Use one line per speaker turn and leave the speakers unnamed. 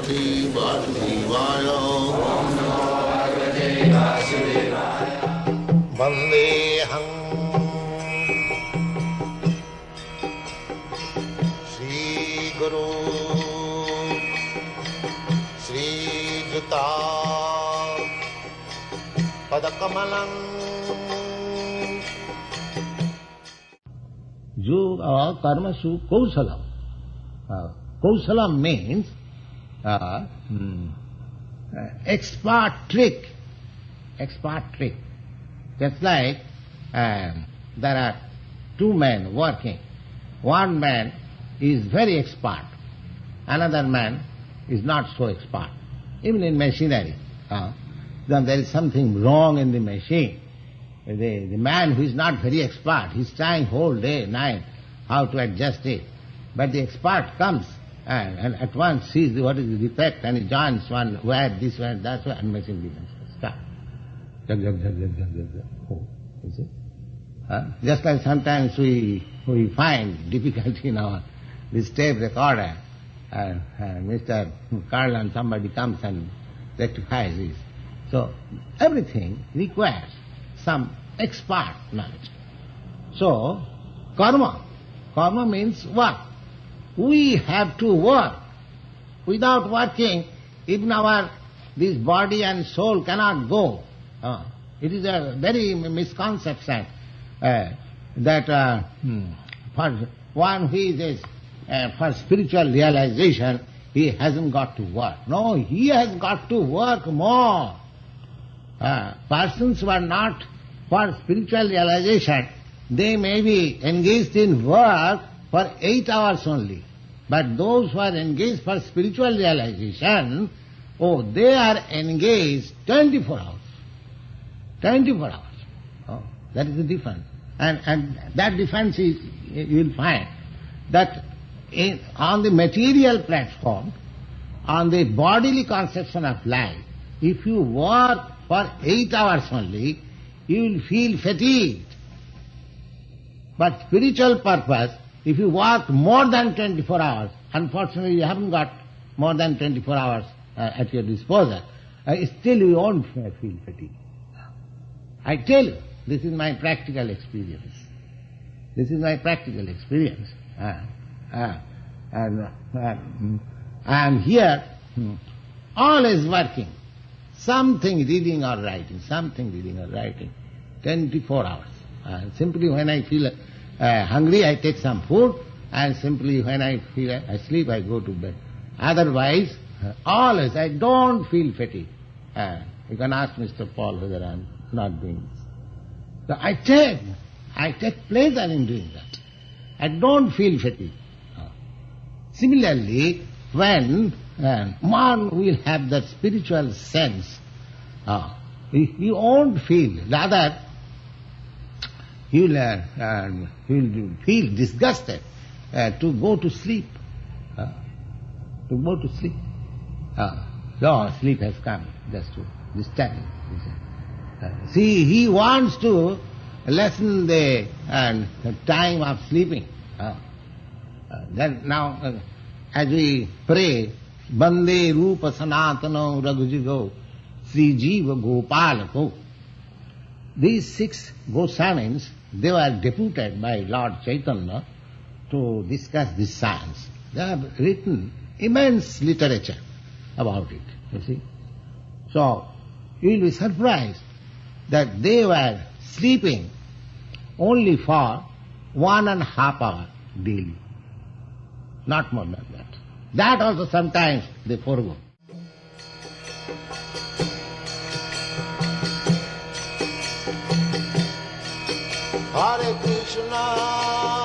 Bhagavate Vasudevaya. Vandeham Sri Guru Sri Juta Padakamalam. Yoga karmasu kausalam. Kausalam means expert trick. Expert trick. Just like there are two men working. One man is very expert. Another man is not so expert. Even in machinery. Then there is something wrong in the machine. The man who is not very expert, he is trying whole day, night, how to adjust it. But the expert comes and at once sees what is the defect and he joins one where, this where, that where, and machine begins to start. Oh, you see? Just like sometimes we find difficulty in this tape recorder, Mr. Carl and somebody comes and rectifies this. So everything requires some expert knowledge. So karma means work. We have to work. Without working, even this body and soul cannot go. It is a very misconception that for one who is for spiritual realization, he hasn't got to work. No, he has got to work more. Persons who are not for spiritual realization, they may be engaged in work for 8 hours only. But those who are engaged for spiritual realization, they are engaged 24 hours. 24 hours. That is the difference. And that difference is, you will find that on the material platform, on the bodily conception of life, if you work for 8 hours only, you will feel fatigued. But spiritual purpose, if you work more than 24 hours, unfortunately you haven't got more than 24 hours at your disposal, still you won't feel fatigued. I tell you, this is my practical experience. This is my practical experience. And I am here, always working. Something reading or writing, 24 hours. Simply when I feel hungry, I take some food, and simply when I feel asleep, I go to bed. Otherwise, always, I don't feel fatigue. You can ask Mr. Paul whether I am not doing this. So I take pleasure in doing that. I don't feel fatigue. Similarly, when one will have that spiritual sense, he won't feel, rather he will feel disgusted to go to sleep. So sleep has come just to disturb him. See, he wants to lessen the time of sleeping. Then now, as we pray, Bande Rupa Sanatano Raghujigo Sri Jiva Gopalako, these 6 Goswamis, they were deputed by Lord Chaitanya to discuss this science. They have written immense literature about it, you see. So, you will be surprised that they were sleeping only for 1.5 hours daily. Not more than that. That also sometimes they forego. Hare Krishna